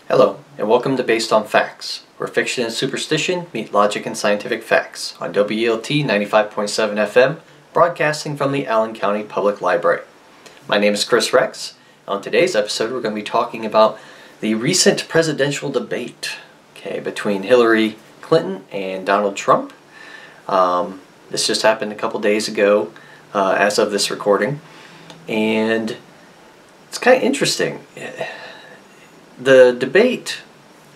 Hello, and welcome to Based on Facts, where fiction and superstition meet logic and scientific facts on WELT 95.7 FM, broadcasting from the Allen County Public Library. My name is Chris Rex. On today's episode, we're going to be talking about the recent presidential debate between Hillary Clinton and Donald Trump. This just happened a couple days ago as of this recording, and it's kind of interesting. The debate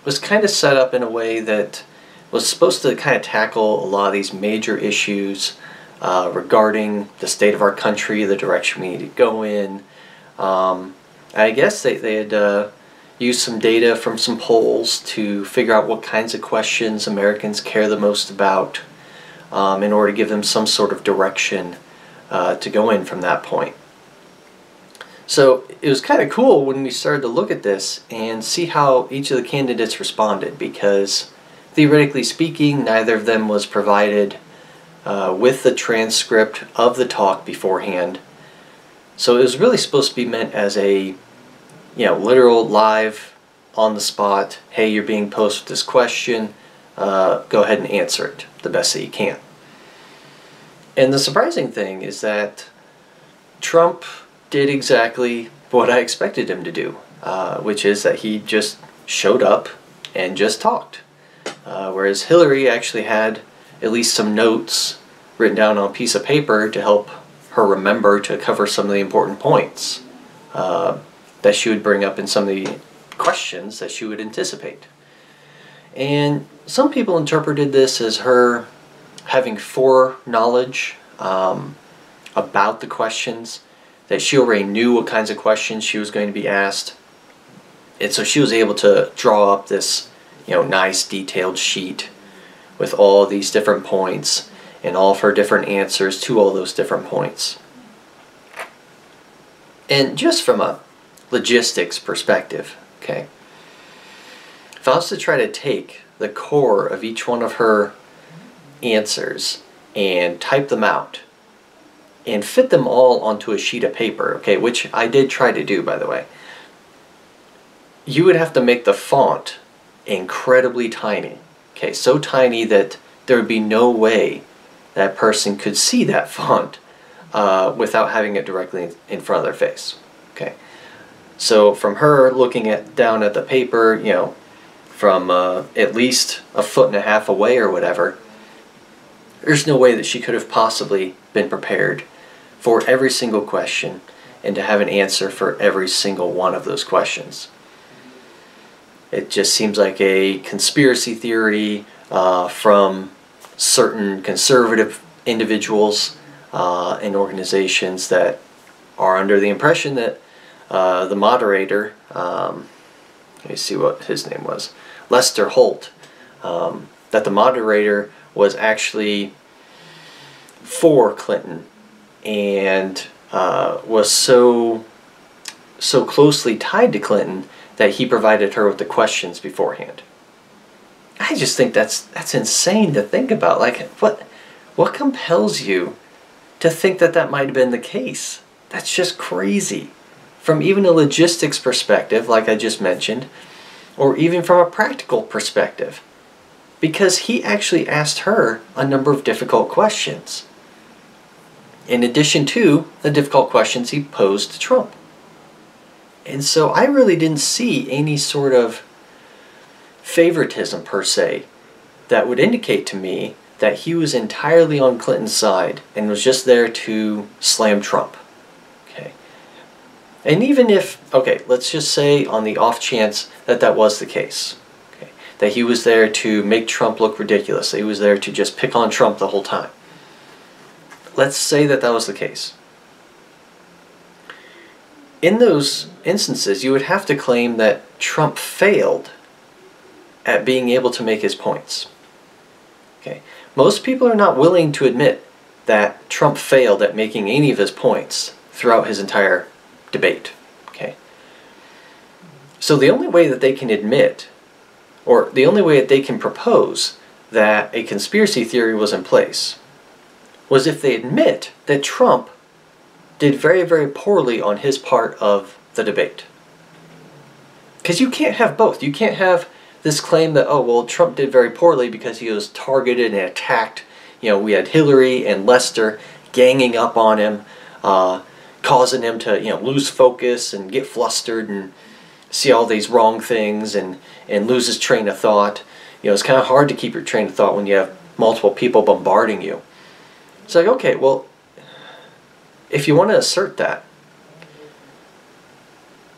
was kind of set up in a way that was supposed to kind of tackle a lot of these major issues regarding the state of our country, the direction we need to go in. I guess they had used some data from some polls to figure out what kinds of questions Americans care the most about in order to give them some sort of direction to go in from that point. So it was kind of cool when we started to look at this and see how each of the candidates responded, because theoretically speaking, neither of them was provided with the transcript of the talk beforehand. So it was really supposed to be meant as a, literal live, on the spot, hey, you're being posed with this question, go ahead and answer it the best that you can. And the surprising thing is that Trump did exactly what I expected him to do, which is that he just showed up and just talked. Whereas Hillary actually had at least some notes written down on a piece of paper to help her remember to cover some of the important points that she would bring up in some of the questions that she would anticipate. And some people interpreted this as her having foreknowledge about the questions, that she already knew what kinds of questions she was going to be asked. And so she was able to draw up this, nice detailed sheet with all these different points and all of her different answers to all those different points. And just from a logistics perspective, if I was to try to take the core of each one of her answers and type them out and fit them all onto a sheet of paper, which I did try to do, by the way, you would have to make the font incredibly tiny. So tiny that there would be no way that person could see that font without having it directly in front of their face. So from her looking down at the paper, from at least 1.5 feet away or whatever, there's no way that she could have possibly been prepared for every single question and to have an answer for every single one of those questions. It just seems like a conspiracy theory from certain conservative individuals and organizations that are under the impression that the moderator, let me see what his name was, Lester Holt, that the moderator was actually for Clinton and was so closely tied to Clinton that he provided her with the questions beforehand. I just think that's insane to think about. Like, what compels you to think that that might have been the case? That's just crazy. From even a logistics perspective, like I just mentioned, or even from a practical perspective, because he actually asked her a number of difficult questions, in addition to the difficult questions he posed to Trump. And so I really didn't see any sort of favoritism per se that would indicate to me that he was entirely on Clinton's side and was just there to slam Trump. And even if, let's just say on the off chance that that was the case, that he was there to make Trump look ridiculous, that he was there to just pick on Trump the whole time. Let's say that that was the case. In those instances, you would have to claim that Trump failed at being able to make his points. Most people are not willing to admit that Trump failed at making any of his points throughout his entire debate. So the only way that they can admit, or the only way that they can propose that a conspiracy theory was in place, was if they admit that Trump did very, very poorly on his part of the debate. Because you can't have both. You can't have this claim that, oh, well, Trump did very poorly because he was targeted and attacked. You know, we had Hillary and Lester ganging up on him, causing him to, you know, lose focus and get flustered and see all these wrong things and lose his train of thought. You know, it's kind of hard to keep your train of thought when you have multiple people bombarding you. It's like, okay, well, if you want to assert that,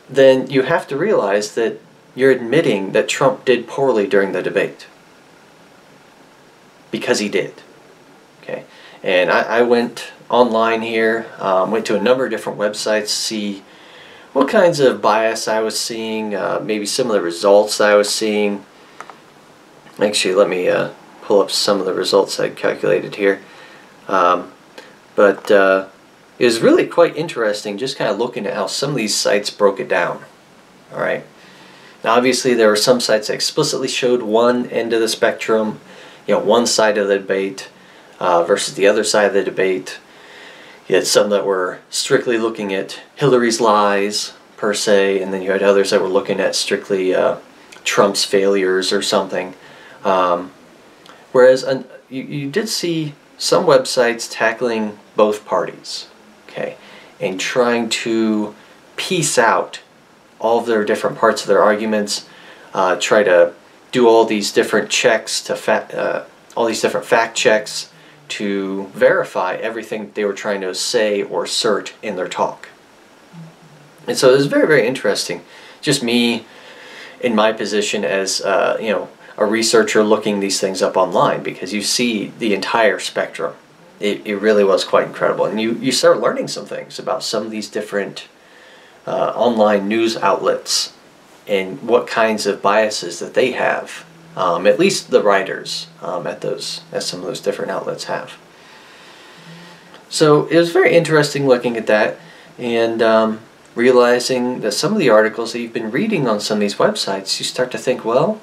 then you have to realize that you're admitting that Trump did poorly during the debate. Because he did. Okay, and I went online here, went to a number of different websites to see what kinds of bias I was seeing, maybe some of the results I was seeing. Actually, let me pull up some of the results I calculated here. But it was really quite interesting just kind of looking at how some of these sites broke it down. Alright. Now obviously there were some sites that explicitly showed one end of the spectrum, you know, one side of the debate versus the other side of the debate. You had some that were strictly looking at Hillary's lies per se, and then you had others that were looking at strictly Trump's failures or something. Whereas you did see some websites tackling both parties, okay, and trying to piece out all of their different parts of their arguments, try to do all these different checks to all these different fact checks to verify everything they were trying to say or assert in their talk. And so it was very, very interesting. Just me in my position as you know, a researcher looking these things up online, because you see the entire spectrum. It really was quite incredible, and you start learning some things about some of these different online news outlets and what kinds of biases that they have. At least the writers at some of those different outlets have. So it was very interesting looking at that and realizing that some of the articles that you've been reading on some of these websites, you start to think, well,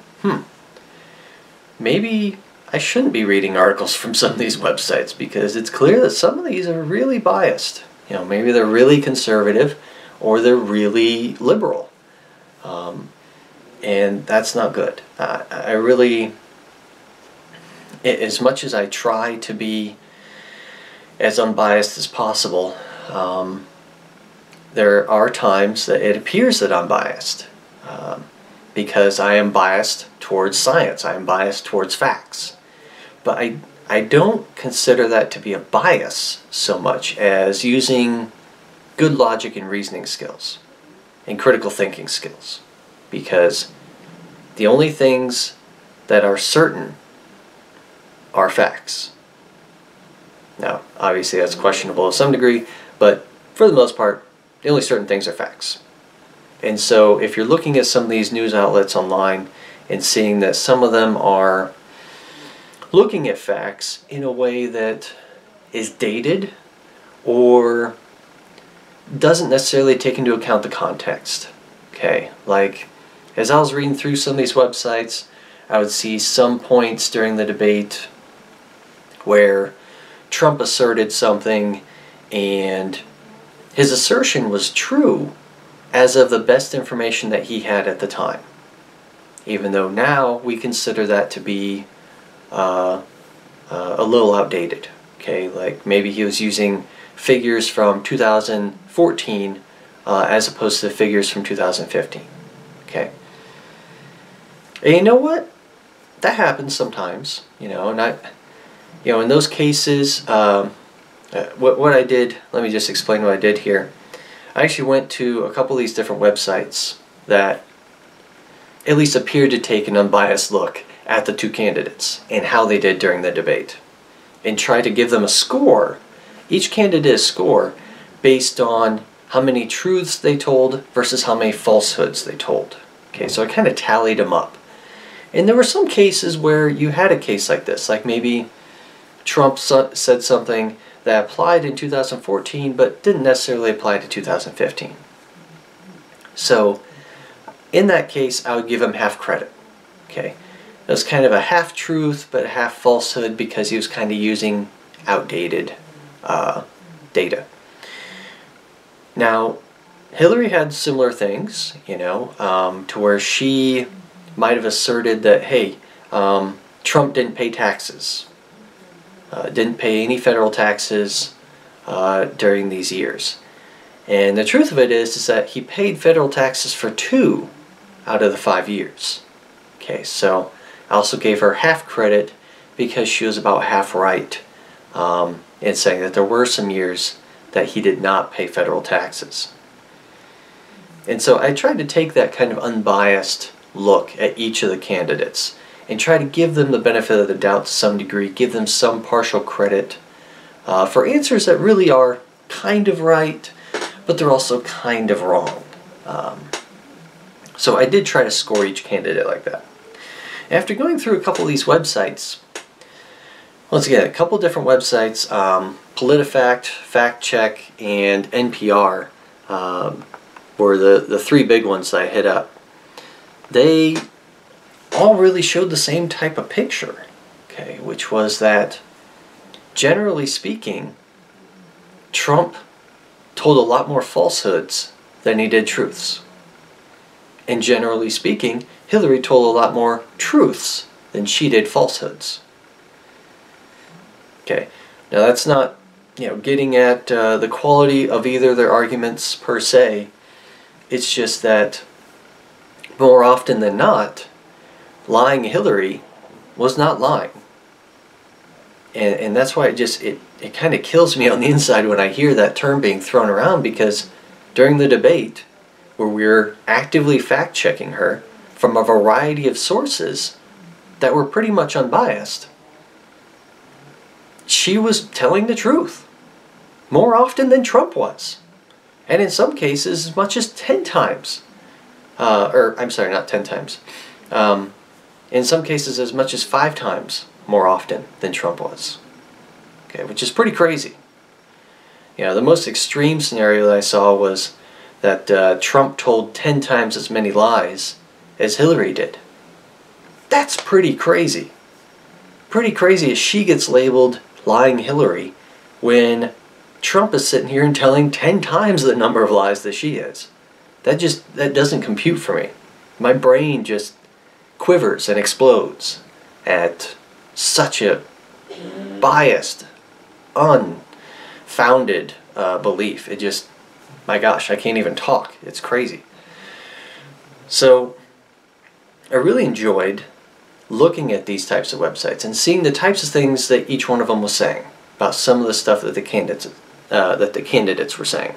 maybe I shouldn't be reading articles from some of these websites, because it's clear that some of these are really biased. You know, maybe they're really conservative or they're really liberal. And that's not good. I really, as much as I try to be as unbiased as possible, there are times that it appears that I'm biased. Because I am biased towards science, I am biased towards facts. But I don't consider that to be a bias so much as using good logic and reasoning skills and critical thinking skills. Because the only things that are certain are facts. Now, obviously that's questionable to some degree, but for the most part, the only certain things are facts. And so if you're looking at some of these news outlets online and seeing that some of them are looking at facts in a way that is dated or doesn't necessarily take into account the context. Okay, like as I was reading through some of these websites, I would see some points during the debate where Trump asserted something and his assertion was true as of the best information that he had at the time. Even though now we consider that to be a little outdated. Okay, like maybe he was using figures from 2014 as opposed to figures from 2015. Okay, and you know what? That happens sometimes. You know, and in those cases, what I did. Let me just explain what I did here. I actually went to a couple of these different websites that at least appeared to take an unbiased look at the two candidates and how they did during the debate, and try to give them a score, each candidate a score, based on how many truths they told versus how many falsehoods they told. Okay, so I kind of tallied them up. And there were some cases where you had a case like this, like maybe Trump said something that applied in 2014 but didn't necessarily apply to 2015. So in that case, I would give him half credit. Okay, it was kind of a half truth but half falsehood because he was kind of using outdated data. Now, Hillary had similar things, you know, to where she might have asserted that, hey, Trump didn't pay taxes, didn't pay any federal taxes during these years. And the truth of it is that he paid federal taxes for 2 out of the 5 years. Okay, so I also gave her half credit because she was about half right in saying that there were some years that he did not pay federal taxes. And so I tried to take that kind of unbiased look at each of the candidates and try to give them the benefit of the doubt to some degree, give them some partial credit for answers that really are kind of right, but they're also kind of wrong. So I did try to score each candidate like that. After going through a couple of these websites, once again, a couple different websites, PolitiFact, FactCheck, and NPR were the 3 big ones that I hit up. They all really showed the same type of picture, okay, which was that, generally speaking, Trump told a lot more falsehoods than he did truths. And generally speaking, Hillary told a lot more truths than she did falsehoods. Okay, now that's not, you know, getting at the quality of either of their arguments per se. It's just that more often than not, lying Hillary was not lying. And that's why it kind of kills me on the inside when I hear that term being thrown around, because during the debate, where we're actively fact-checking her from a variety of sources that were pretty much unbiased, she was telling the truth more often than Trump was. And in some cases, as much as 10 times. I'm sorry, not 10 times. In some cases, as much as 5 times more often than Trump was. Okay, which is pretty crazy. You know, the most extreme scenario that I saw was that Trump told 10 times as many lies as Hillary did. That's pretty crazy. Pretty crazy as she gets labeled lying Hillary when Trump is sitting here and telling 10 times the number of lies that she is. That doesn't compute for me. My brain just quivers and explodes at such a biased, unfounded belief. It just, my gosh, I can't even talk. It's crazy. So I really enjoyed looking at these types of websites and seeing the types of things that each one of them was saying about some of the stuff that the candidates were saying.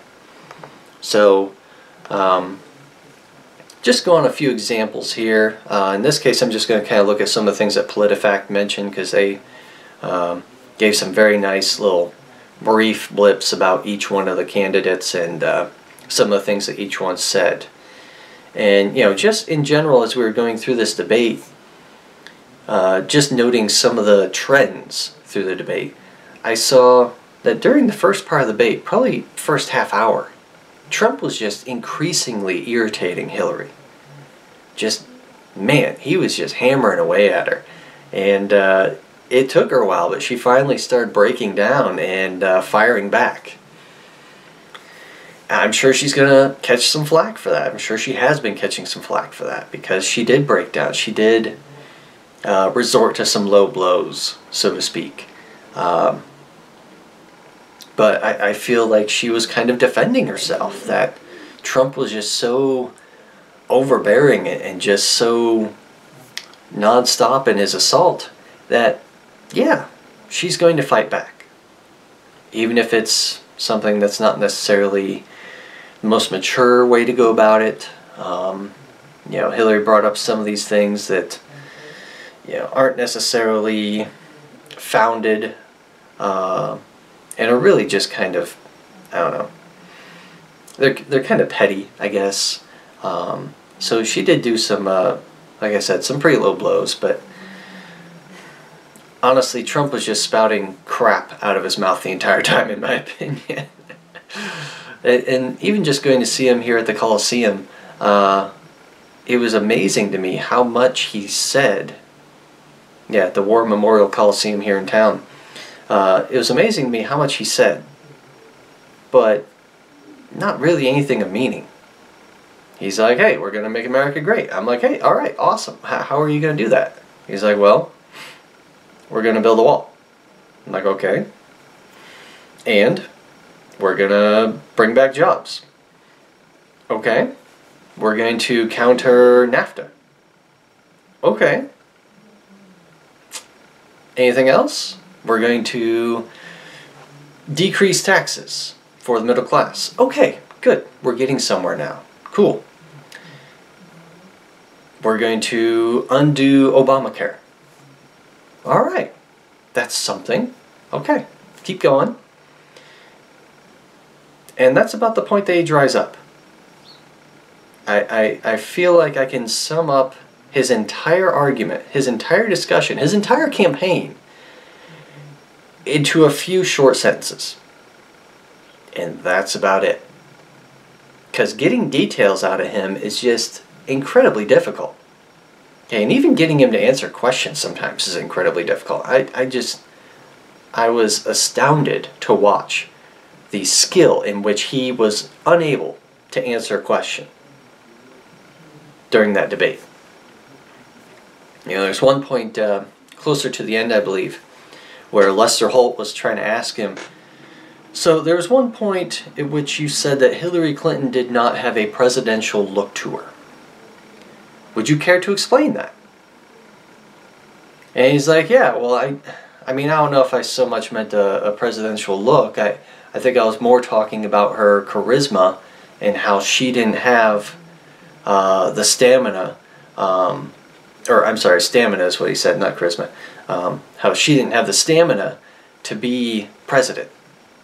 So just go on a few examples here. In this case, I'm just going to kind of look at some of the things that PolitiFact mentioned, because they gave some very nice little brief blips about each one of the candidates and some of the things that each one said. And, you know, just in general, as we were going through this debate, just noting some of the trends through the debate, I saw that during the first part of the debate, probably first half hour, Trump was just increasingly irritating Hillary. Just, man, he was just hammering away at her. And it took her a while, but she finally started breaking down and firing back. I'm sure she's going to catch some flack for that. I'm sure she has been catching some flack for that, because she did break down. She did resort to some low blows, so to speak. But I feel like she was kind of defending herself, that Trump was just so overbearing and just so nonstop in his assault that, yeah, she's going to fight back. Even if it's something that's not necessarily the most mature way to go about it. You know, Hillary brought up some of these things that, you know, aren't necessarily founded, and are really just kind of, I don't know, they're kind of petty, I guess. So she did do some, like I said, some pretty low blows, but honestly, Trump was just spouting crap out of his mouth the entire time, in my opinion. And even just going to see him here at the Coliseum, it was amazing to me how much he said. Yeah, at the War Memorial Coliseum here in town. It was amazing to me how much he said, but not really anything of meaning. He's like, hey, we're going to make America great. I'm like, hey, all right, awesome. How are you going to do that? He's like, well, we're going to build a wall. I'm like, okay. And we're going to bring back jobs. Okay. We're going to counter NAFTA. Okay. Anything else? We're going to decrease taxes for the middle class. Okay, good. We're getting somewhere now. Cool. We're going to undo Obamacare. All right. That's something. Okay. Keep going. And that's about the point that he dries up. I feel like I can sum up his entire argument, his entire discussion, his entire campaign into a few short sentences. And that's about it. Because getting details out of him is just incredibly difficult. Okay, and even getting him to answer questions sometimes is incredibly difficult. I was astounded to watch the skill in which he was unable to answer a question during that debate. You know, there's one point closer to the end, I believe, where Lester Holt was trying to ask him, so there was one point at which you said that Hillary Clinton did not have a presidential look to her. Would you care to explain that? And he's like, yeah, well, I mean, I don't know if I so much meant a presidential look. I think I was more talking about her charisma and how she didn't have the stamina, or I'm sorry, stamina is what he said, not charisma. How she didn't have the stamina to be president.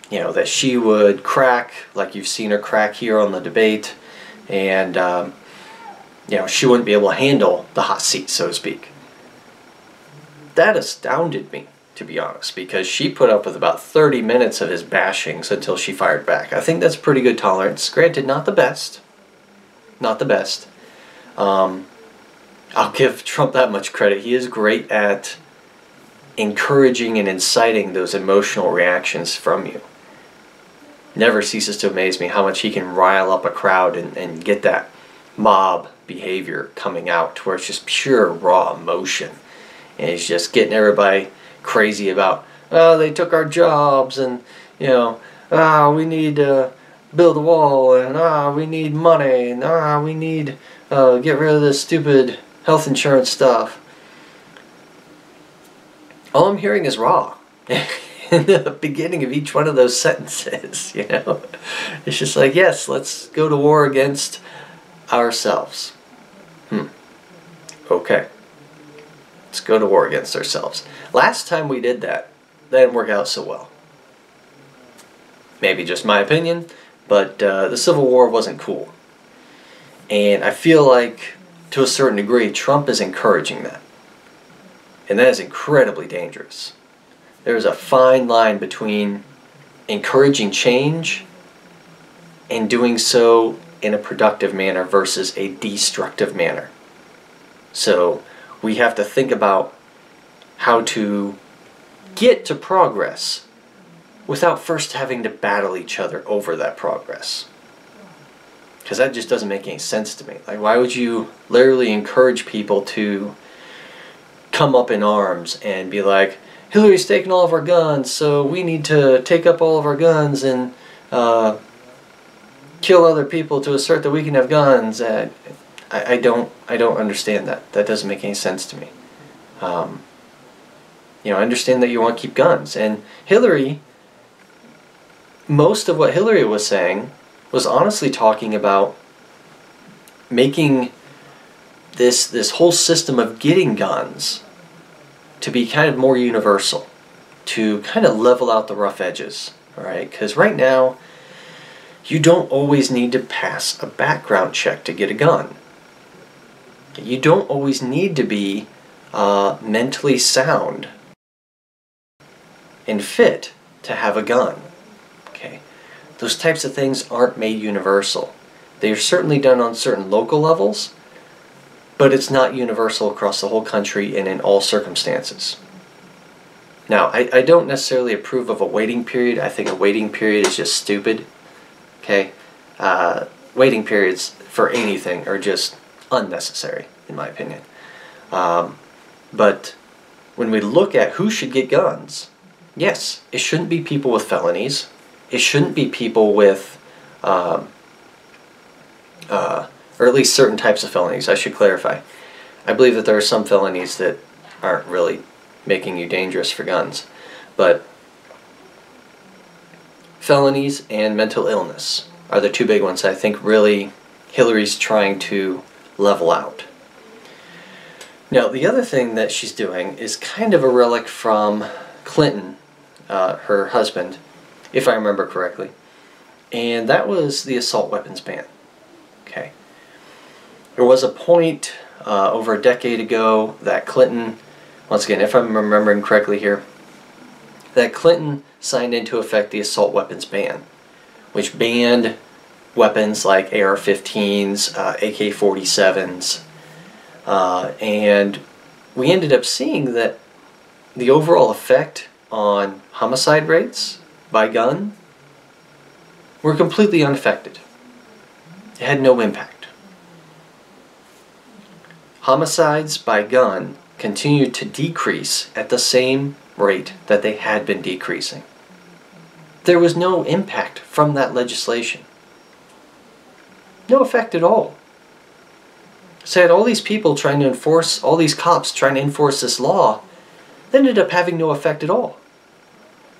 You know, that she would crack, like you've seen her crack here on the debate, and, you know, she wouldn't be able to handle the hot seat, so to speak. That astounded me, to be honest, because she put up with about 30 minutes of his bashings until she fired back. I think that's pretty good tolerance. Granted, not the best. Not the best. I'll give Trump that much credit. He is great at encouraging and inciting those emotional reactions from you. Never ceases to amaze me how much he can rile up a crowd and get that mob behavior coming out to where it's just pure raw emotion. And he's just getting everybody crazy about, oh, they took our jobs, and, you know, we need to build a wall, and we need money, and we need get rid of this stupid health insurance stuff. All I'm hearing is raw. In the beginning of each one of those sentences, you know. It's just like, yes, let's go to war against ourselves. Okay. Let's go to war against ourselves. Last time we did that didn't work out so well. Maybe just my opinion, but the Civil War wasn't cool. And I feel like, to a certain degree, Trump is encouraging that. And that is incredibly dangerous. There's a fine line between encouraging change and doing so in a productive manner versus a destructive manner. So we have to think about how to get to progress without first having to battle each other over that progress. Because that just doesn't make any sense to me. Like, why would you literally encourage people to come up in arms and be like, Hillary's taking all of our guns, so we need to take up all of our guns and kill other people to assert that we can have guns? I don't understand that. That doesn't make any sense to me. You know, I understand that you want to keep guns. And Hillary, most of what Hillary was saying was honestly talking about making this whole system of getting guns to be kind of more universal, to kind of level out the rough edges, all right? Because right now, you don't always need to pass a background check to get a gun. You don't always need to be mentally sound and fit to have a gun, okay? Those types of things aren't made universal. They are certainly done on certain local levels, but it's not universal across the whole country and in all circumstances. Now, I don't necessarily approve of a waiting period. I think a waiting period is just stupid. Okay? waiting periods for anything are just unnecessary, in my opinion. But when we look at who should get guns, yes, it shouldn't be people with felonies. It shouldn't be people with, or at least certain types of felonies, I should clarify. I believe that there are some felonies that aren't really making you dangerous for guns. But felonies and mental illness are the two big ones I think really Hillary's trying to level out. Now, the other thing that she's doing is kind of a relic from Clinton, her husband, if I remember correctly, and that was the assault weapons ban. Okay. There was a point over a decade ago that Clinton, once again, if I'm remembering correctly here, that Clinton signed into effect the assault weapons ban, which banned weapons like AR-15s, AK-47s, and we ended up seeing that the overall effect on homicide rates by gun were completely unaffected. It had no impact. Homicides by gun continued to decrease at the same rate that they had been decreasing. There was no impact from that legislation. No effect at all. So you had all these people trying to enforce, all these cops trying to enforce this law, that ended up having no effect at all.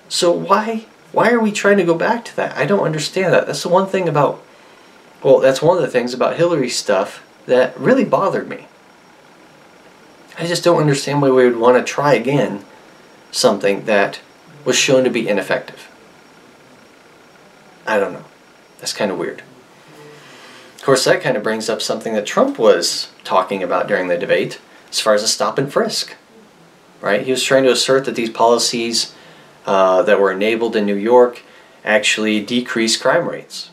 So why are we trying to go back to that? I don't understand that. That's the one thing about, well, that's one of the things about Hillary's stuff that really bothered me. I just don't understand why we would want to try again something that was shown to be ineffective. I don't know. That's kind of weird. Of course, that kind of brings up something that Trump was talking about during the debate, as far as a stop and frisk. Right? He was trying to assert that these policies that were enabled in New York actually decrease crime rates.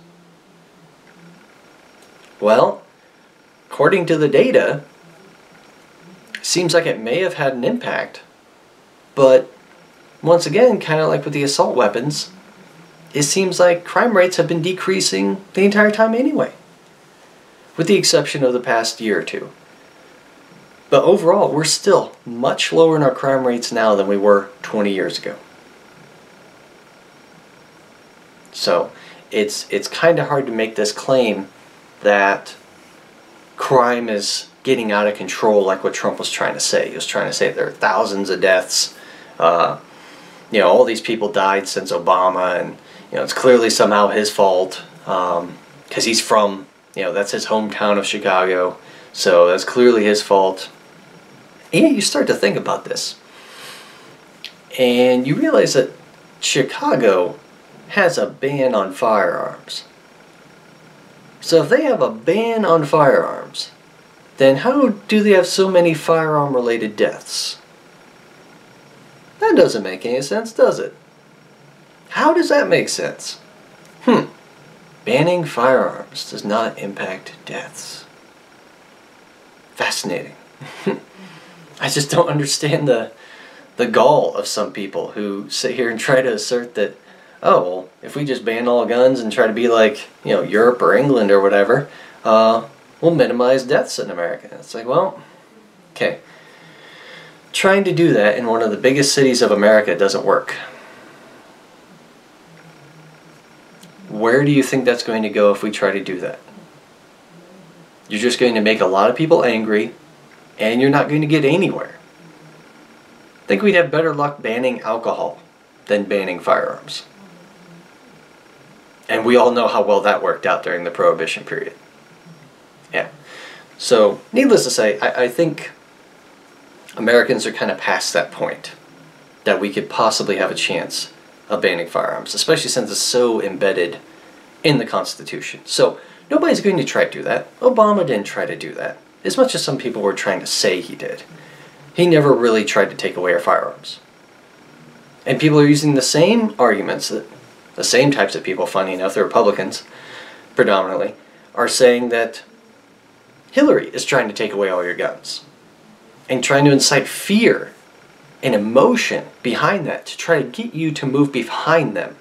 Well, according to the data, it seems like it may have had an impact, but once again, kind of like with the assault weapons, it seems like crime rates have been decreasing the entire time anyway, with the exception of the past year or two. But overall, we're still much lower in our crime rates now than we were 20 years ago. So it's kind of hard to make this claim that crime is getting out of control like what Trump was trying to say. He was trying to say there are thousands of deaths. All these people died since Obama, and it's clearly somehow his fault because he's from, that's his hometown of Chicago, so that's clearly his fault. And you start to think about this, and you realize that Chicago has a ban on firearms. So if they have a ban on firearms, then how do they have so many firearm-related deaths? That doesn't make any sense, does it? How does that make sense? Banning firearms does not impact deaths. Fascinating. I just don't understand the gall of some people who sit here and try to assert that, oh, well, if we just ban all guns and try to be like, Europe or England or whatever, we'll minimize deaths in America. It's like, well, okay. Trying to do that in one of the biggest cities of America doesn't work. Where do you think that's going to go if we try to do that? You're just going to make a lot of people angry, and you're not going to get anywhere. I think we'd have better luck banning alcohol than banning firearms. And we all know how well that worked out during the Prohibition period. Yeah. So, needless to say, I think Americans are kind of past that point that we could possibly have a chance of banning firearms, especially since it's so embedded in the Constitution. So, nobody's going to try to do that. Obama didn't try to do that, as much as some people were trying to say he did. He never really tried to take away our firearms. And people are using the same arguments, the same types of people, funny enough, the Republicans, predominantly, are saying that Hillary is trying to take away all your guns. And trying to incite fear and emotion behind that to try to get you to move behind them.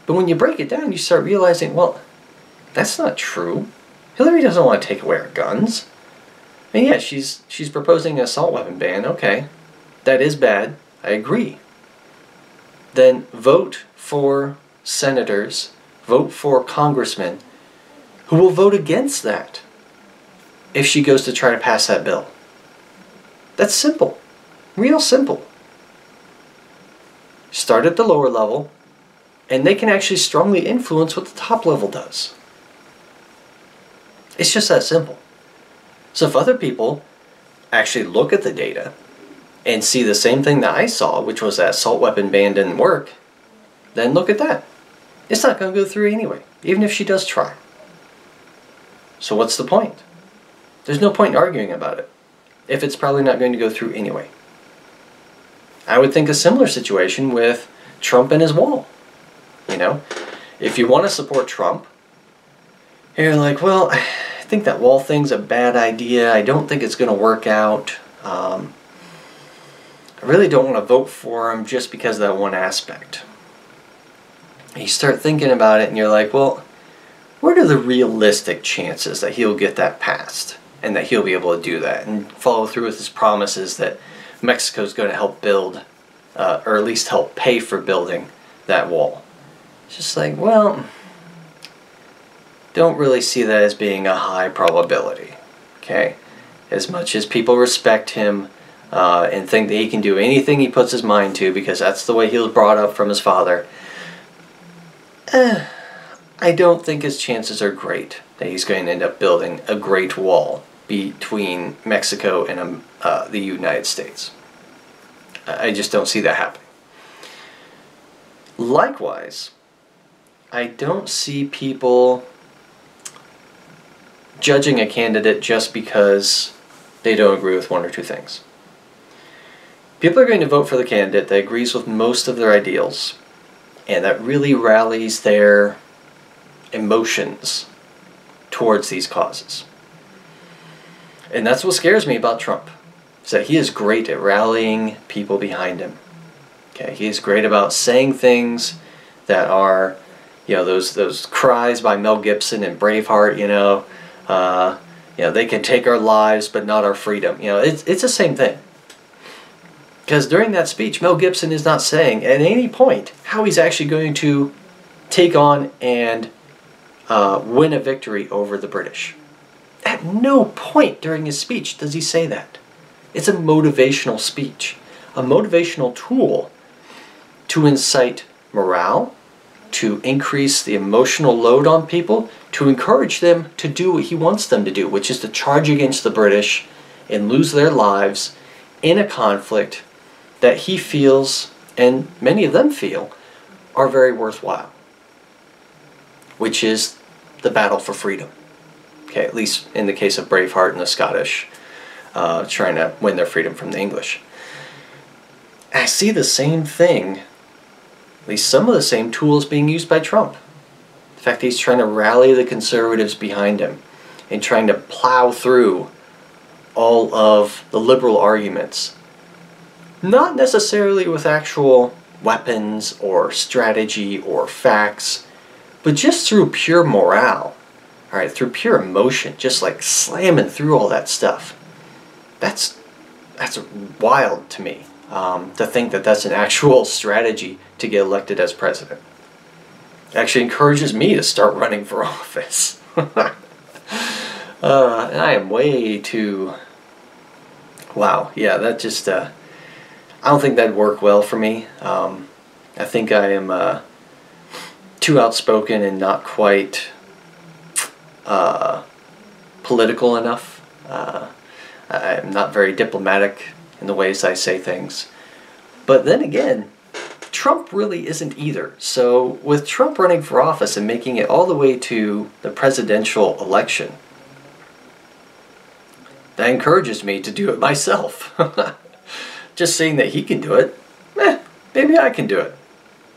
But when you break it down, you start realizing, well, That's not true. Hillary doesn't want to take away our guns. I mean, yeah, she's proposing an assault weapon ban. Okay, that is bad. I agree. Then vote for senators, vote for congressmen who will vote against that if she goes to try to pass that bill. That's simple. Real simple. Start at the lower level, and they can actually strongly influence what the top level does. It's just that simple. So if other people actually look at the data and see the same thing that I saw, which was that assault weapon ban didn't work, then look at that. It's not going to go through anyway, even if she does try. So what's the point? There's no point in arguing about it if it's probably not going to go through anyway. I would think a similar situation with Trump and his wall. You know, if you want to support Trump, you're like, well, I think that wall thing's a bad idea. I don't think it's going to work out. I really don't want to vote for him just because of that one aspect. And you start thinking about it and you're like, well, what are the realistic chances that he'll get that passed and that he'll be able to do that and follow through with his promises that Mexico's going to help build, or at least help pay for building that wall? It's just like, well, don't really see that as being a high probability, okay? As much as people respect him and think that he can do anything he puts his mind to because that's the way he was brought up from his father, I don't think his chances are great that he's going to end up building a great wall between Mexico and the United States. I just don't see that happening. Likewise, I don't see people judging a candidate just because they don't agree with one or two things. People are going to vote for the candidate that agrees with most of their ideals and that really rallies their emotions towards these causes. And that's what scares me about Trump, is that he is great at rallying people behind him. Okay, he is great about saying things that are, you know, those cries by Mel Gibson and Braveheart, you know, they can take our lives but not our freedom. You know, it's the same thing. Because during that speech, Mel Gibson is not saying at any point how he's actually going to take on and win a victory over the British. At no point during his speech does he say that. It's a motivational speech, a motivational tool to incite morale, to increase the emotional load on people, to encourage them to do what he wants them to do, which is to charge against the British and lose their lives in a conflict that he feels, and many of them feel, are very worthwhile, which is the battle for freedom. Okay, at least in the case of Braveheart and the Scottish trying to win their freedom from the English. I see the same thing, at least some of the same tools being used by Trump. The fact that he's trying to rally the conservatives behind him and trying to plow through all of the liberal arguments. Not necessarily with actual weapons or strategy or facts, but just through pure morale. Alright, through pure emotion, just like slamming through all that stuff. That's wild to me, to think that that's an actual strategy to get elected as president. It actually encourages me to start running for office. And I am way too... Wow, yeah, that just... I don't think that'd work well for me. I think I am too outspoken and not quite political enough. I'm not very diplomatic in the ways I say things. But then again, Trump really isn't either. So with Trump running for office and making it all the way to the presidential election, that encourages me to do it myself. Just saying that he can do it, maybe I can do it.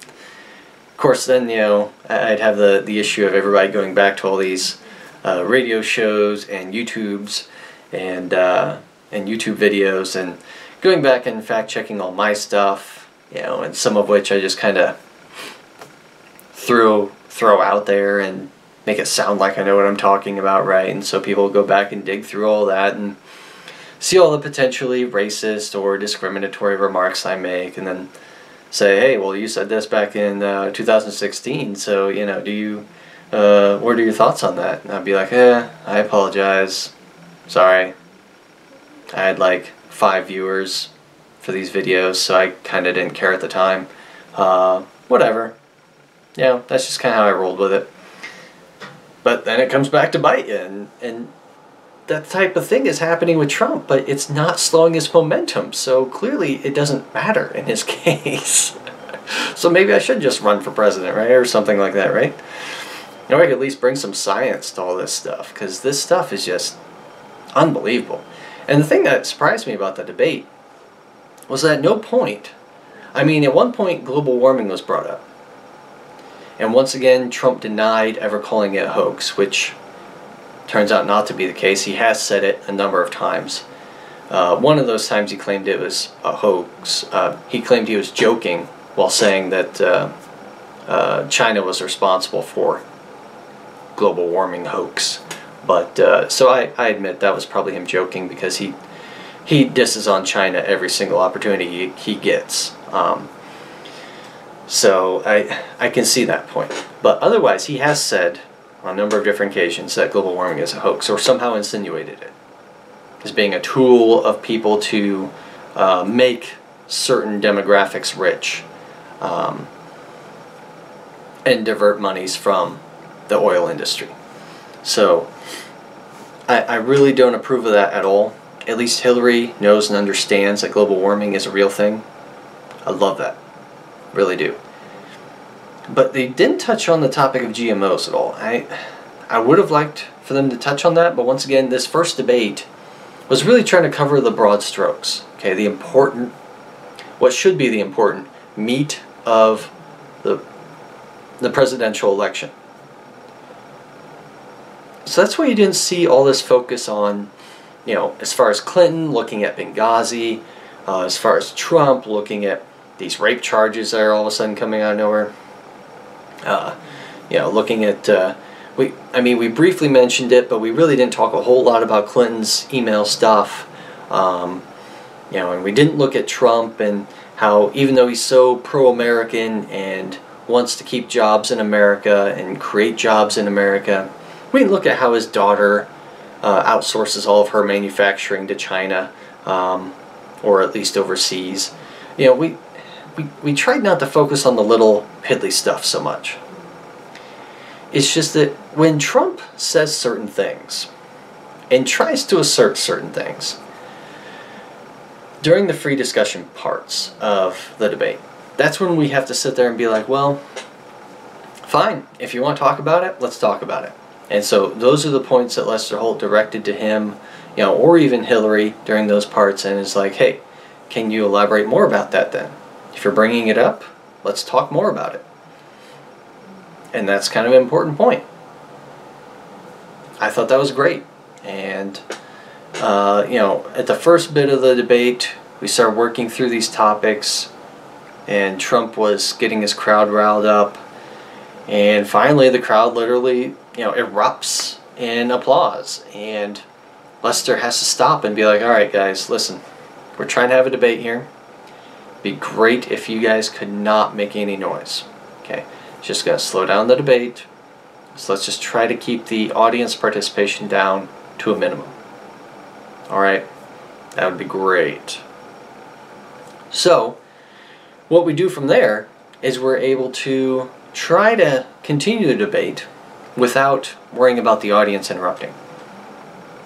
Of course, then, you know, I'd have the issue of everybody going back to all these radio shows and YouTubes and YouTube videos and going back and fact-checking all my stuff, you know, and some of which I just kind of throw out there and make it sound like I know what I'm talking about, right? And so people go back and dig through all that and see all the potentially racist or discriminatory remarks I make, and then say, hey, well, you said this back in 2016, so, you know, what are your thoughts on that? And I'd be like, I apologize. Sorry. I had like 5 viewers for these videos, so I kind of didn't care at the time. Whatever. Yeah, that's just kind of how I rolled with it. But then it comes back to bite you, and that type of thing is happening with Trump, but it's not slowing his momentum, so clearly it doesn't matter in his case. So maybe I should just run for president, right? Or something like that, right? Or I could at least bring some science to all this stuff, because this stuff is just unbelievable. And the thing that surprised me about the debate was that at no point, I mean, at one point global warming was brought up. And once again, Trump denied ever calling it a hoax, which turns out not to be the case. He has said it a number of times. One of those times he claimed it was a hoax. He claimed he was joking while saying that China was responsible for global warming hoax. But so I admit that was probably him joking, because he disses on China every single opportunity he gets. So I can see that point. But otherwise, he has said on a number of different occasions that global warming is a hoax, or somehow insinuated it as being a tool of people to make certain demographics rich and divert monies from the oil industry. So I really don't approve of that at all. At least Hillary knows and understands that global warming is a real thing. I love that. Really do. But they didn't touch on the topic of GMOs at all. I would have liked for them to touch on that, but once again, this first debate was really trying to cover the broad strokes. Okay, the important, what should be the important meat of the presidential election. So that's why you didn't see all this focus on, you know, as far as Clinton looking at Benghazi, as far as Trump looking at these rape charges that are all of a sudden coming out of nowhere. You know, looking at, we briefly mentioned it, but we really didn't talk a whole lot about Clinton's email stuff. You know, and we didn't look at Trump and how, even though he's so pro-American and wants to keep jobs in America and create jobs in America, we didn't look at how his daughter outsources all of her manufacturing to China, or at least overseas. You know, we tried not to focus on the little piddly stuff so much. It's just that when Trump says certain things and tries to assert certain things during the free discussion parts of the debate, that's when we have to sit there and be like, well, fine, if you want to talk about it, let's talk about it. And so those are the points that Lester Holt directed to him, you know, or even Hillary during those parts, and is like, hey, can you elaborate more about that then? If you're bringing it up, let's talk more about it. And that's kind of an important point. I thought that was great. And, you know, at the first bit of the debate, we started working through these topics, and Trump was getting his crowd riled up. And finally, the crowd literally, you know, erupts in applause. And Lester has to stop and be like, all right, guys, listen, we're trying to have a debate here. It'd be great if you guys could not make any noise. Okay, just gonna slow down the debate. So let's just try to keep the audience participation down to a minimum. All right, that would be great. So what we do from there is we're able to try to continue the debate without worrying about the audience interrupting.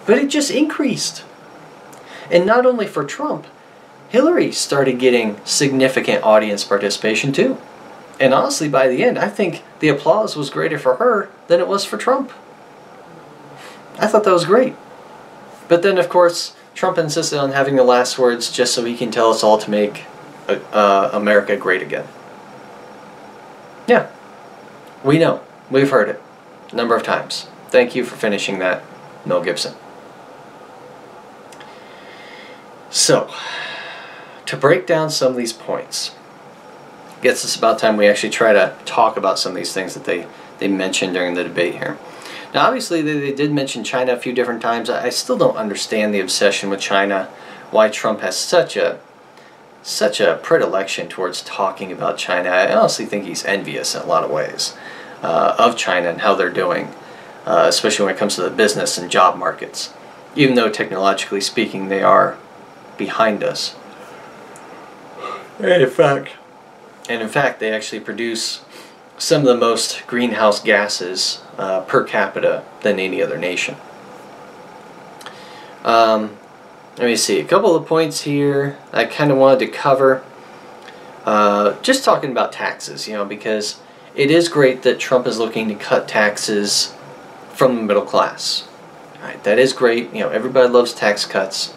But it just increased. And not only for Trump, Hillary started getting significant audience participation too. And honestly, by the end, I think the applause was greater for her than it was for Trump. I thought that was great. But then, of course, Trump insisted on having the last words just so he can tell us all to make America great again. Yeah, we know. We've heard it a number of times. Thank you for finishing that, Mel Gibson. So, to break down some of these points, gets us about time we actually try to talk about some of these things that they mentioned during the debate here. Now, obviously, they did mention China a few different times. I still don't understand the obsession with China, why Trump has such a predilection towards talking about China. I honestly think he's envious in a lot of ways of China and how they're doing, especially when it comes to the business and job markets, even though technologically speaking they are behind us. And in fact, they actually produce some of the most greenhouse gases per capita than any other nation. Let me see, a couple of points here I kind of wanted to cover. Just talking about taxes, because it is great that Trump is looking to cut taxes from the middle class. Right, that is great. Everybody loves tax cuts.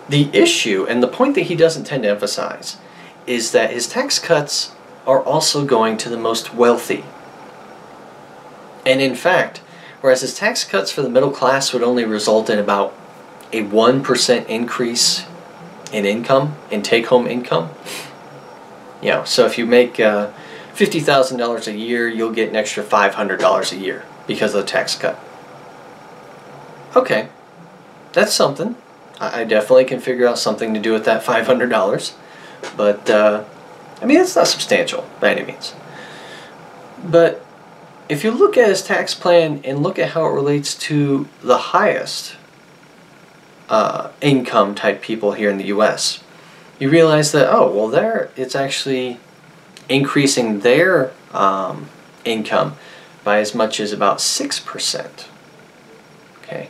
The issue, and the point that he doesn't tend to emphasize, is that his tax cuts are also going to the most wealthy. And in fact, whereas his tax cuts for the middle class would only result in about a 1% increase in income, in take-home income. So if you make $50,000 a year, you'll get an extra $500 a year because of the tax cut. Okay, that's something. I definitely can figure out something to do with that $500. But, it's not substantial by any means. But if you look at his tax plan and look at how it relates to the highest income type people here in the U.S., you realize that, it's actually increasing their income by as much as about 6%. Okay.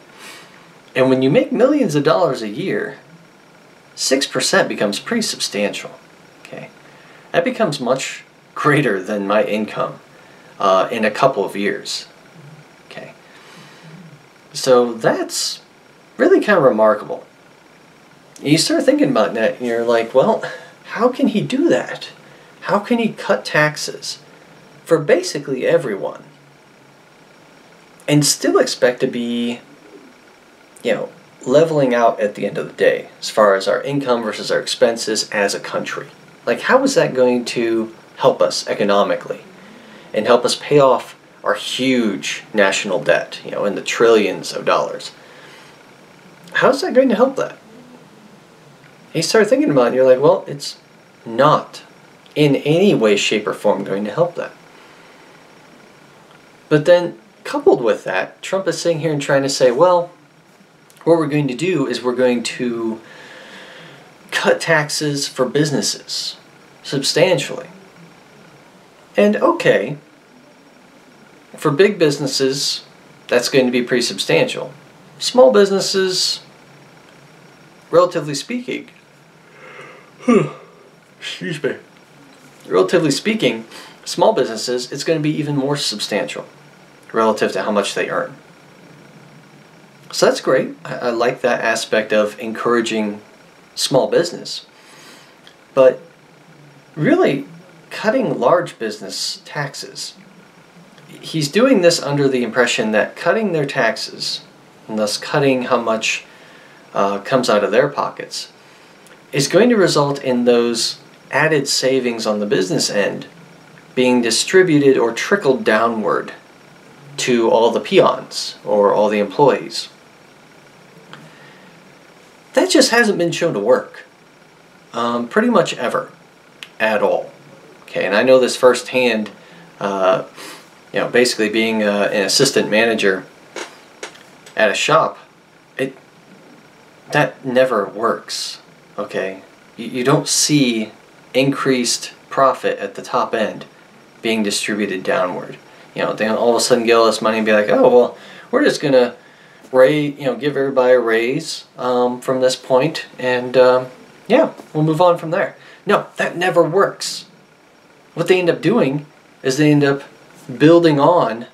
And when you make millions of dollars a year, 6% becomes pretty substantial. Okay. That becomes much greater than my income in a couple of years. Okay. So that's really kind of remarkable. And you start thinking about that and you're like, well, how can he do that? How can he cut taxes for basically everyone and still expect to be, leveling out at the end of the day as far as our income versus our expenses as a country? Like, how is that going to help us economically and help us pay off our huge national debt, in the trillions of dollars? How's that going to help that? And you start thinking about it and you're like, well, it's not in any way, shape, or form going to help that. But then, coupled with that, Trump is sitting here and trying to say, well, what we're going to do is we're going to cut taxes for businesses substantially. And okay, for big businesses, that's going to be pretty substantial. Small businesses, relatively speaking, excuse me, relatively speaking, small businesses, it's going to be even more substantial relative to how much they earn. So that's great. I like that aspect of encouraging small business. But really, cutting large business taxes, he's doing this under the impression that cutting their taxes, and thus cutting how much comes out of their pockets, is going to result in those added savings on the business end being distributed or trickled downward to all the peons or all the employees. That just hasn't been shown to work pretty much ever at all. Okay, and I know this firsthand, basically being an assistant manager at a shop, that never works. Okay, you don't see increased profit at the top end being distributed downward. They don't all of a sudden get all this money and be like, oh, well, we're just going to give everybody a raise from this point, and we'll move on from there. No, that never works. What they end up doing is they end up building on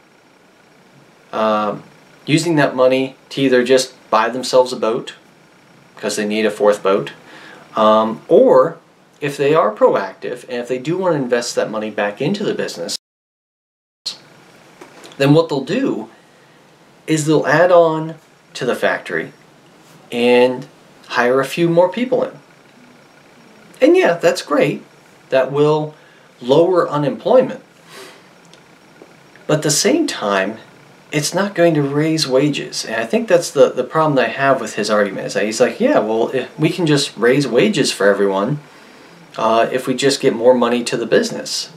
using that money to either just buy themselves a boat because they need a fourth boat, or if they are proactive and if they do want to invest that money back into the business, then what they'll do is they'll add on to the factory and hire a few more people in. And yeah, that's great. That will lower unemployment. But at the same time, it's not going to raise wages. And I think that's the problem that I have with his argument, is that he's like, yeah, well, we can just raise wages for everyone if we just get more money to the business.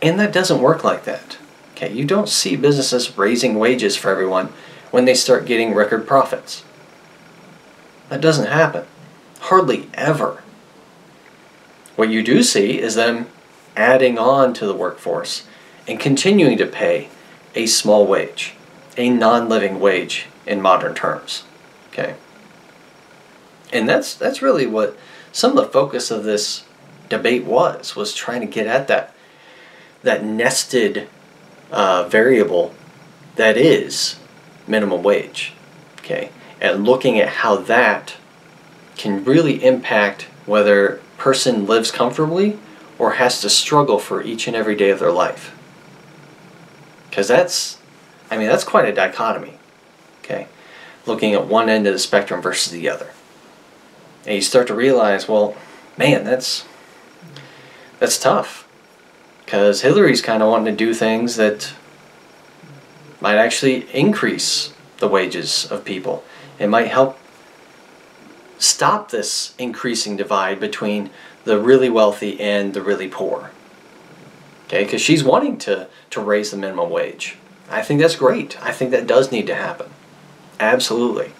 And that doesn't work like that. Okay, you don't see businesses raising wages for everyone when they start getting record profits. That doesn't happen. Hardly ever. What you do see is them adding on to the workforce and continuing to pay a small wage, a non-living wage in modern terms. Okay? And that's really what some of the focus of this debate was trying to get at that nested variable that is minimum wage. Okay? And looking at how that can really impact whether a person lives comfortably or has to struggle for each and every day of their life. Because that's quite a dichotomy. Okay? Looking at one end of the spectrum versus the other. And you start to realize, well, man, that's tough. Because Hillary's kind of wanting to do things that might actually increase the wages of people. It might help stop this increasing divide between the really wealthy and the really poor. Okay, because she's wanting to raise the minimum wage. I think that's great. I think that does need to happen. Absolutely.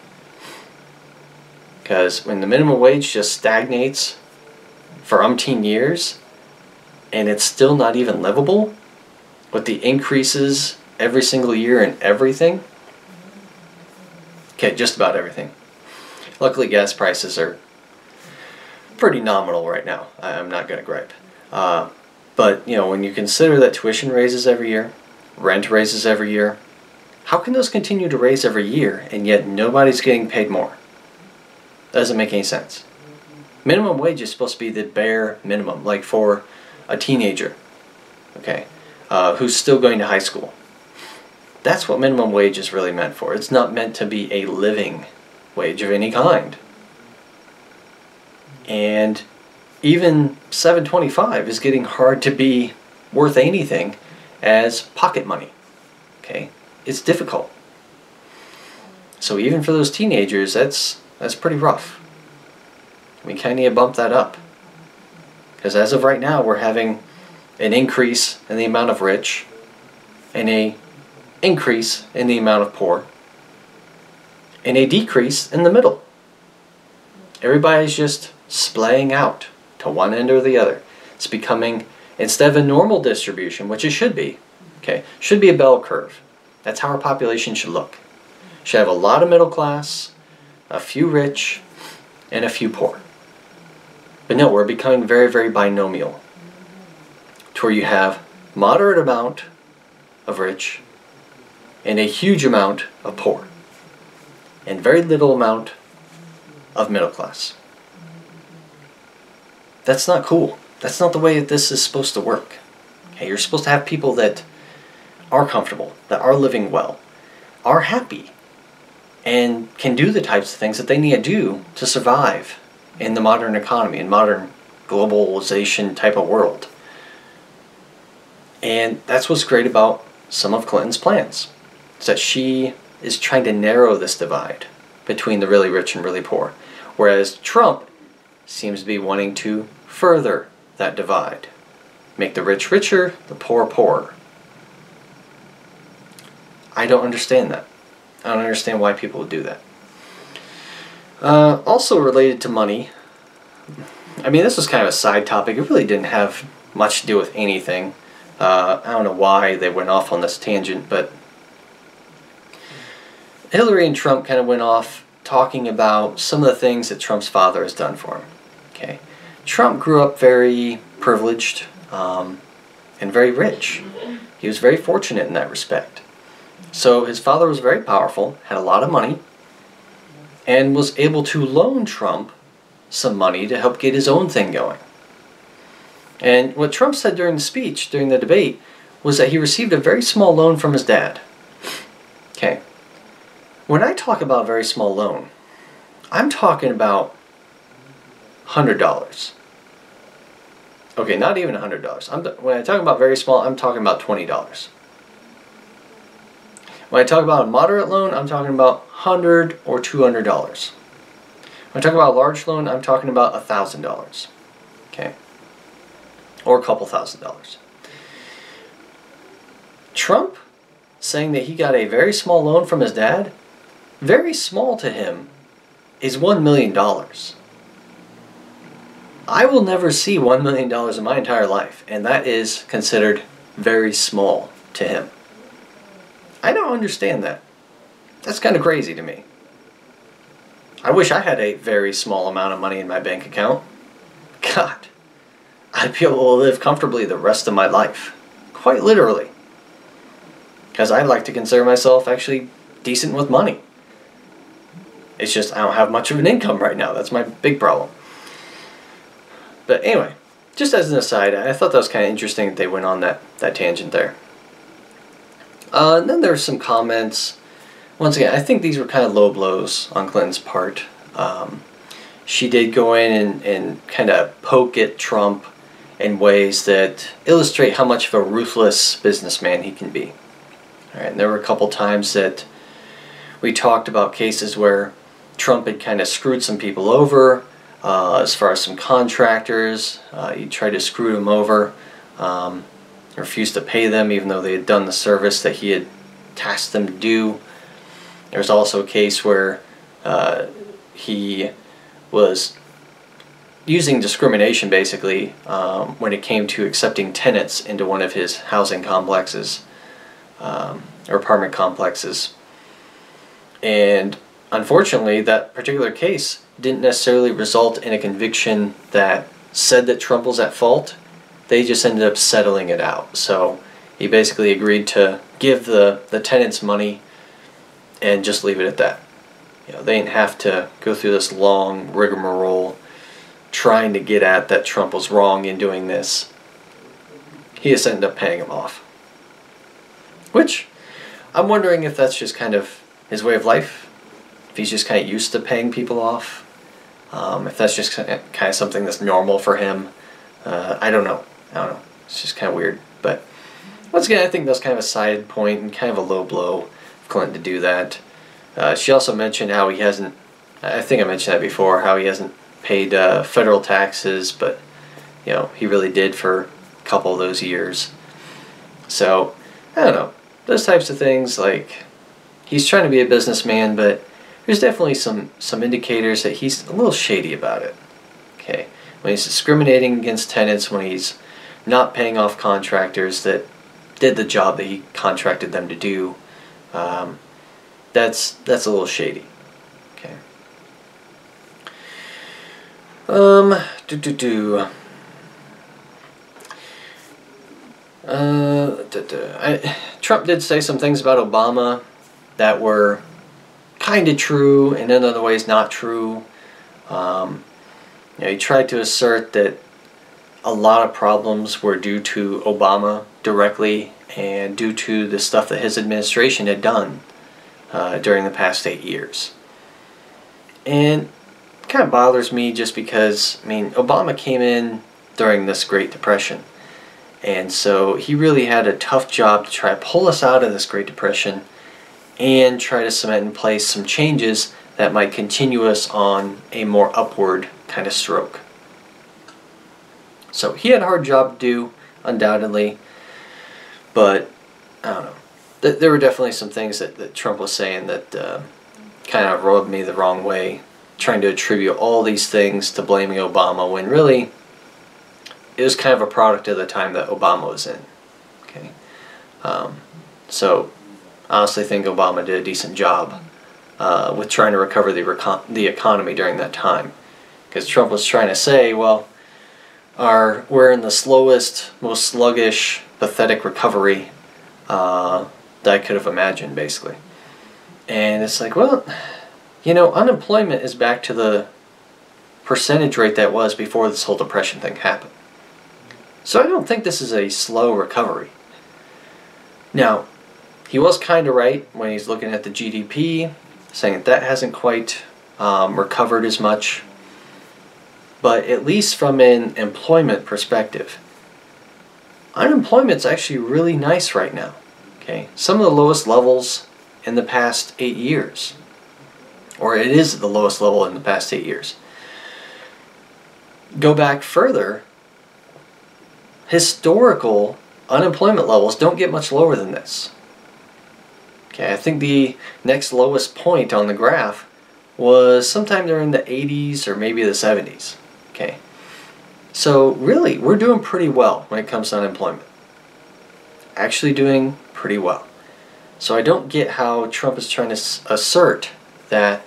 Because when the minimum wage just stagnates for umpteen years and it's still not even livable, with the increases every single year in everything, okay, just about everything. Luckily, gas prices are pretty nominal right now. I'm not going to gripe. But, you know, when you consider that tuition raises every year, rent raises every year, how can those continue to raise every year and yet nobody's getting paid more? That doesn't make any sense. Minimum wage is supposed to be the bare minimum, like for a teenager, okay, who's still going to high school. That's what minimum wage is really meant for. It's not meant to be a living wage of any kind. And even $7.25 is getting hard to be worth anything as pocket money. Okay, it's difficult. So even for those teenagers, that's pretty rough. We kind of need to bump that up. Because as of right now, we're having an increase in the amount of rich and a increase in the amount of poor and a decrease in the middle. Everybody's just splaying out to one end or the other. It's becoming, instead of a normal distribution, which it should be, okay, should be a bell curve. That's how our population should look. Should have a lot of middle class, a few rich, and a few poor. But no, we're becoming very, very binomial, to where you have moderate amount of rich and a huge amount of poor, and very little amount of middle class. That's not cool. That's not the way that this is supposed to work. Okay, you're supposed to have people that are comfortable, that are living well, are happy, and can do the types of things that they need to do to survive in the modern economy, in modern globalization type of world. And that's what's great about some of Clinton's plans. Is that she is trying to narrow this divide between the really rich and really poor. Whereas Trump seems to be wanting to further that divide. Make the rich richer, the poor poorer. I don't understand that. I don't understand why people would do that. Also related to money, I mean, this was kind of a side topic. It really didn't have much to do with anything. I don't know why they went off on this tangent, but Hillary and Trump kind of went off talking about some of the things that Trump's father has done for him. Okay, Trump grew up very privileged and very rich. He was very fortunate in that respect. So his father was very powerful, had a lot of money, and was able to loan Trump some money to help get his own thing going. And what Trump said during the speech, during the debate, was that he received a very small loan from his dad. Okay. When I talk about a very small loan, I'm talking about $100. Okay, not even $100. When I talk about very small, I'm talking about $20. When I talk about a moderate loan, I'm talking about $100 or $200. When I talk about a large loan, I'm talking about $1,000. Okay? Or a couple $1,000s. Trump saying that he got a very small loan from his dad, very small to him, is $1 million. I will never see $1 million in my entire life, and that is considered very small to him. I don't understand that. That's kind of crazy to me. I wish I had a very small amount of money in my bank account. God, I'd be able to live comfortably the rest of my life. Quite literally. Because I like to consider myself actually decent with money. It's just I don't have much of an income right now. That's my big problem. But anyway, just as an aside, I thought that was kind of interesting that they went on that tangent there. And then there were some comments. Once again, I think these were kind of low blows on Clinton's part. She did go in and kind of poke at Trump in ways that illustrate how much of a ruthless businessman he can be. All right, and there were a couple times that we talked about cases where Trump had kind of screwed some people over, as far as some contractors. He tried to screw them over, refused to pay them even though they had done the service that he had tasked them to do. There's also a case where he was using discrimination basically when it came to accepting tenants into one of his housing complexes or apartment complexes. And unfortunately, that particular case didn't necessarily result in a conviction that said that Trump was at fault. They just ended up settling it out. So he basically agreed to give the tenants money and just leave it at that. You know, they didn't have to go through this long rigmarole trying to get at that Trump was wrong in doing this. He just ended up paying him off. Which, I'm wondering if that's just kind of his way of life. If he's just kind of used to paying people off. If that's just kind of something that's normal for him. I don't know. It's just kind of weird. But once again, I think that's kind of a side point and kind of a low blow for Clinton to do that. She also mentioned how he hasn't, I think I mentioned that before, how he hasn't paid federal taxes, but you know, he really did for a couple of those years. So, I don't know. Those types of things, like, he's trying to be a businessman, but there's definitely some indicators that he's a little shady about it. Okay, when he's discriminating against tenants, when he's not paying off contractors that did the job that he contracted them to do, that's a little shady. Okay. Trump did say some things about Obama that were kind of true and in other ways not true. You know, he tried to assert that a lot of problems were due to Obama directly and due to the stuff that his administration had done during the past 8 years. And it kind of bothers me just because, I mean, Obama came in during this Great Depression. And so he really had a tough job to try to pull us out of this Great Depression and try to cement in place some changes that might continue us on a more upward kind of stroke. So he had a hard job to do, undoubtedly, but I don't know. There were definitely some things that Trump was saying that kind of rubbed me the wrong way, trying to attribute all these things to blaming Obama when really it was kind of a product of the time that Obama was in. Okay, so I honestly think Obama did a decent job with trying to recover the economy during that time, because Trump was trying to say, well, we're in the slowest, most sluggish, pathetic recovery that I could have imagined, basically. And it's like, well, you know, unemployment is back to the percentage rate that was before this whole depression thing happened. So I don't think this is a slow recovery. Now, he was kind of right when he's looking at the GDP, saying that hasn't quite recovered as much. But at least from an employment perspective, unemployment's actually really nice right now. Okay, some of the lowest levels in the past 8 years. Or it is the lowest level in the past 8 years. Go back further, historical unemployment levels don't get much lower than this. Okay, I think the next lowest point on the graph was sometime during the 80s or maybe the 70s. Okay, so really we're doing pretty well when it comes to unemployment. Actually doing pretty well. So I don't get how Trump is trying to assert that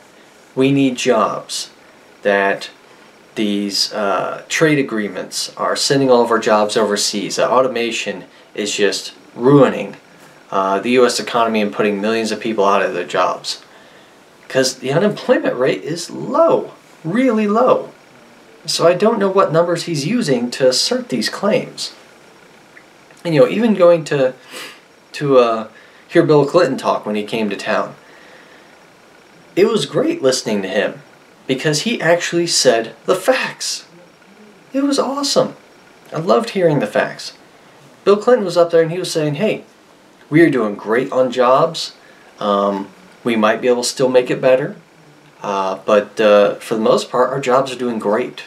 we need jobs, that these trade agreements are sending all of our jobs overseas, that automation is just ruining the U.S. economy and putting millions of people out of their jobs. Because the unemployment rate is low, really low. So I don't know what numbers he's using to assert these claims. And you know, even going to hear Bill Clinton talk when he came to town, it was great listening to him because he actually said the facts. It was awesome. I loved hearing the facts. Bill Clinton was up there and he was saying, hey, we are doing great on jobs. We might be able to still make it better. But for the most part, our jobs are doing great.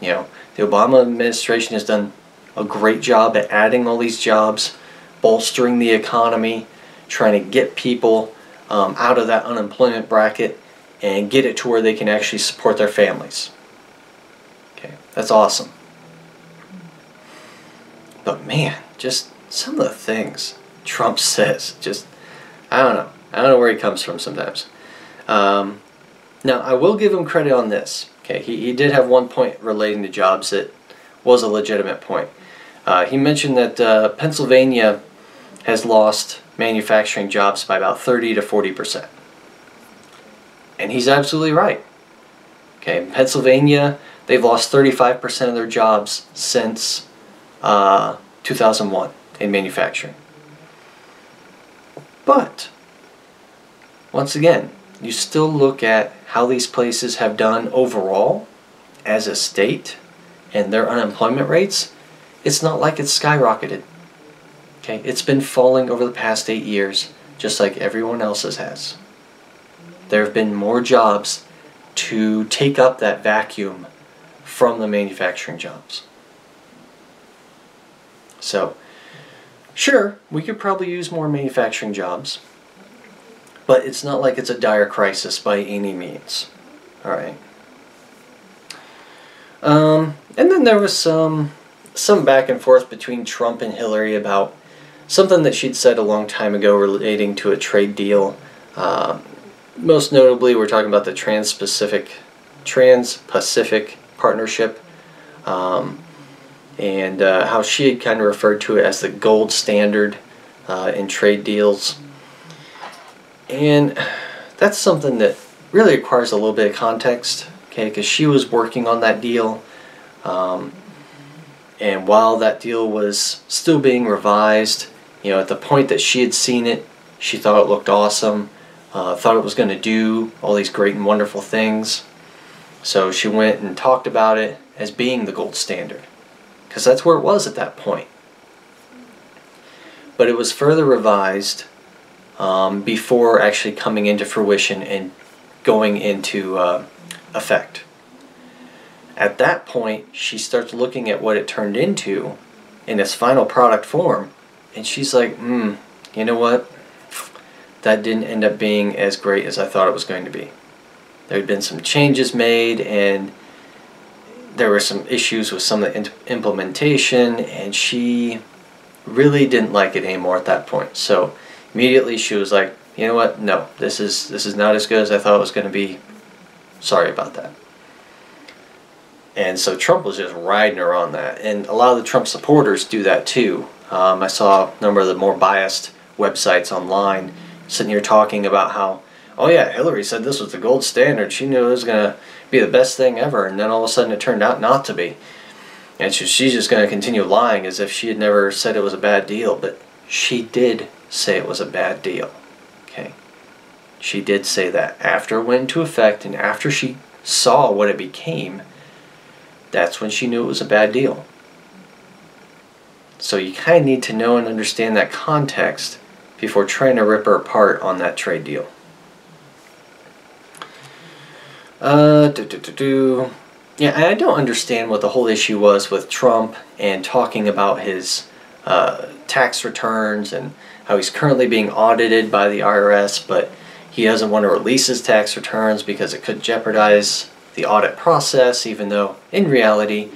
You know, the Obama administration has done a great job at adding all these jobs, bolstering the economy, trying to get people out of that unemployment bracket and get it to where they can actually support their families. Okay, that's awesome. But man, just some of the things Trump says, just, I don't know. I don't know where he comes from sometimes. Now, I will give him credit on this. Okay, he did have one point relating to jobs that was a legitimate point. He mentioned that Pennsylvania has lost manufacturing jobs by about 30 to 40%. And he's absolutely right. Okay, in Pennsylvania, they've lost 35% of their jobs since 2001 in manufacturing. But, once again, you still look at how these places have done overall as a state and their unemployment rates. It's not like it's skyrocketed. Okay, it's been falling over the past 8 years, just like everyone else's has. There have been more jobs to take up that vacuum from the manufacturing jobs. So, sure, we could probably use more manufacturing jobs, but it's not like it's a dire crisis by any means. Alright. And then there was some back and forth between Trump and Hillary about something that she'd said a long time ago relating to a trade deal. Most notably, we're talking about the Trans-Pacific Partnership, and how she had kind of referred to it as the gold standard in trade deals. And that's something that really requires a little bit of context, okay, because she was working on that deal, and while that deal was still being revised, you know, at the point that she had seen it, she thought it looked awesome, thought it was going to do all these great and wonderful things. So she went and talked about it as being the gold standard, because that's where it was at that point. But it was further revised before actually coming into fruition and going into effect. At that point, she starts looking at what it turned into in its final product form, and she's like, you know what? That didn't end up being as great as I thought it was going to be. There had been some changes made, and there were some issues with some of the implementation, and she really didn't like it anymore at that point. So immediately she was like, you know what? No, this is not as good as I thought it was going to be. Sorry about that. And so Trump was just riding her on that, and a lot of the Trump supporters do that too. I saw a number of the more biased websites online sitting here talking about how, oh yeah, Hillary said this was the gold standard. She knew it was going to be the best thing ever, and then all of a sudden it turned out not to be. And she's just going to continue lying as if she had never said it was a bad deal. But she did say it was a bad deal. Okay, she did say that. After it went into effect and after she saw what it became, that's when she knew it was a bad deal. So you kind of need to know and understand that context before trying to rip her apart on that trade deal. Yeah, I don't understand what the whole issue was with Trump and talking about his tax returns and how he's currently being audited by the IRS, but he doesn't want to release his tax returns because it could jeopardize the audit process, even though in reality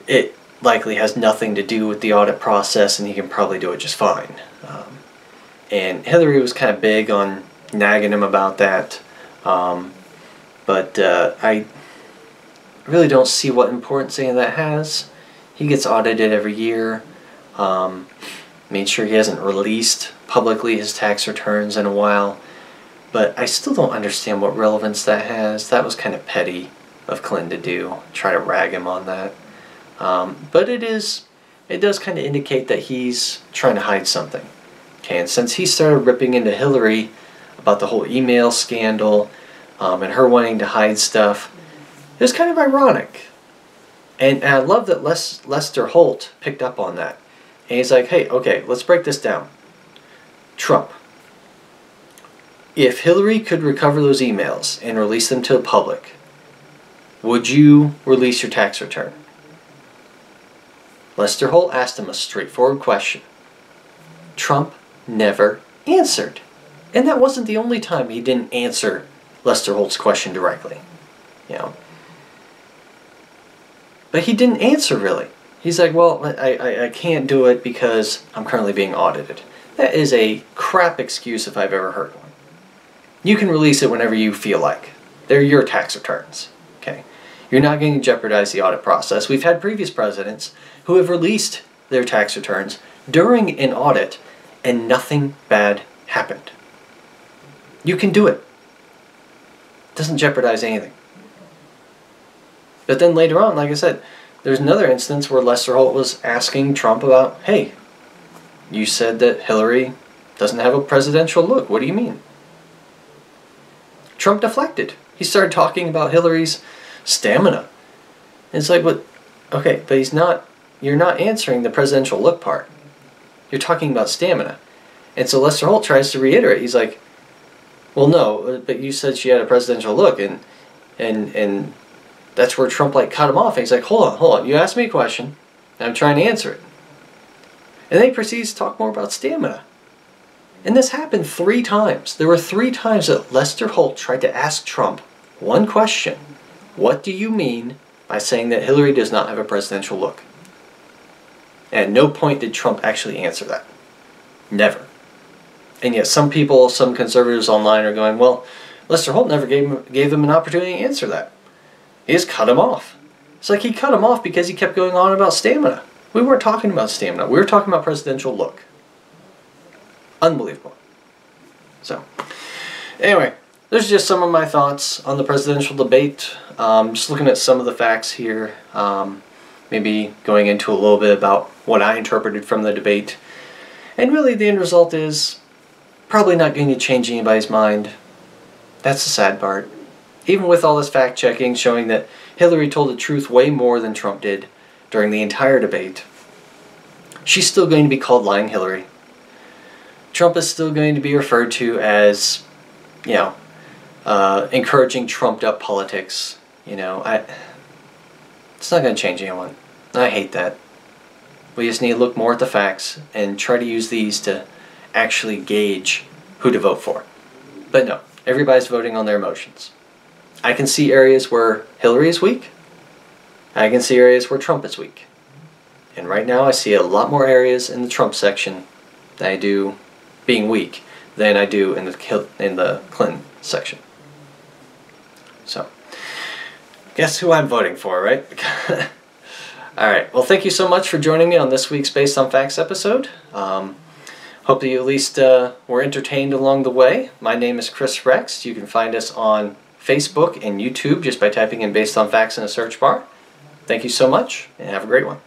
it likely has nothing to do with the audit process and he can probably do it just fine. And Hillary was kind of big on nagging him about that, but I really don't see what importance any of that has. He gets audited every year. Made sure he hasn't released publicly his tax returns in a while, but I still don't understand what relevance that has. That was kind of petty of Clinton to do, try to rag him on that. But it does kind of indicate that he's trying to hide something. Okay, and since he started ripping into Hillary about the whole email scandal and her wanting to hide stuff, it was kind of ironic. And I love that Lester Holt picked up on that. And he's like, hey, okay, let's break this down. Trump, if Hillary could recover those emails and release them to the public, would you release your tax return? Lester Holt asked him a straightforward question. Trump never answered. And that wasn't the only time he didn't answer Lester Holt's question directly. You know. But he didn't answer really. He's like, well, I can't do it because I'm currently being audited. That is a crap excuse if I've ever heard one. You can release it whenever you feel like. They're your tax returns. Okay? You're not going to jeopardize the audit process. We've had previous presidents who have released their tax returns during an audit and nothing bad happened. You can do it. It doesn't jeopardize anything. But then later on, like I said, there's another instance where Lester Holt was asking Trump about, hey, you said that Hillary doesn't have a presidential look. What do you mean? Trump deflected. He started talking about Hillary's stamina. And it's like, what? Okay, but you're not answering the presidential look part. You're talking about stamina. And so Lester Holt tries to reiterate. He's like, well, no, but you said she had a presidential look, and that's where Trump like cut him off. And he's like, hold on. You asked me a question, and I'm trying to answer it. And then he proceeds to talk more about stamina. And this happened 3 times. There were 3 times that Lester Holt tried to ask Trump one question. What do you mean by saying that Hillary does not have a presidential look? And at no point did Trump actually answer that. Never. And yet some people, some conservatives online are going, well, Lester Holt never gave them an opportunity to answer that. He just cut him off. It's like he cut him off because he kept going on about stamina. We weren't talking about stamina. We were talking about presidential look. Unbelievable. So, anyway, there's just some of my thoughts on the presidential debate. Just looking at some of the facts here. Maybe going into a little bit about what I interpreted from the debate. And really the end result is probably not going to change anybody's mind. That's the sad part. Even with all this fact checking showing that Hillary told the truth way more than Trump did during the entire debate, she's still going to be called Lying Hillary. Trump is still going to be referred to as, you know, encouraging trumped up politics. You know, it's not going to change anyone. I hate that. We just need to look more at the facts and try to use these to actually gauge who to vote for. But no, everybody's voting on their emotions. I can see areas where Hillary is weak. I can see areas where Trump is weak. And right now I see a lot more areas in the Trump section than I do being weak than I do in the Clinton section. So, guess who I'm voting for, right? Alright, well thank you so much for joining me on this week's Based on Facts episode. Hope that you at least were entertained along the way. My name is Chris Rex. You can find us on Facebook and YouTube just by typing in Based on Facts in a search bar. Thank you so much, and have a great one.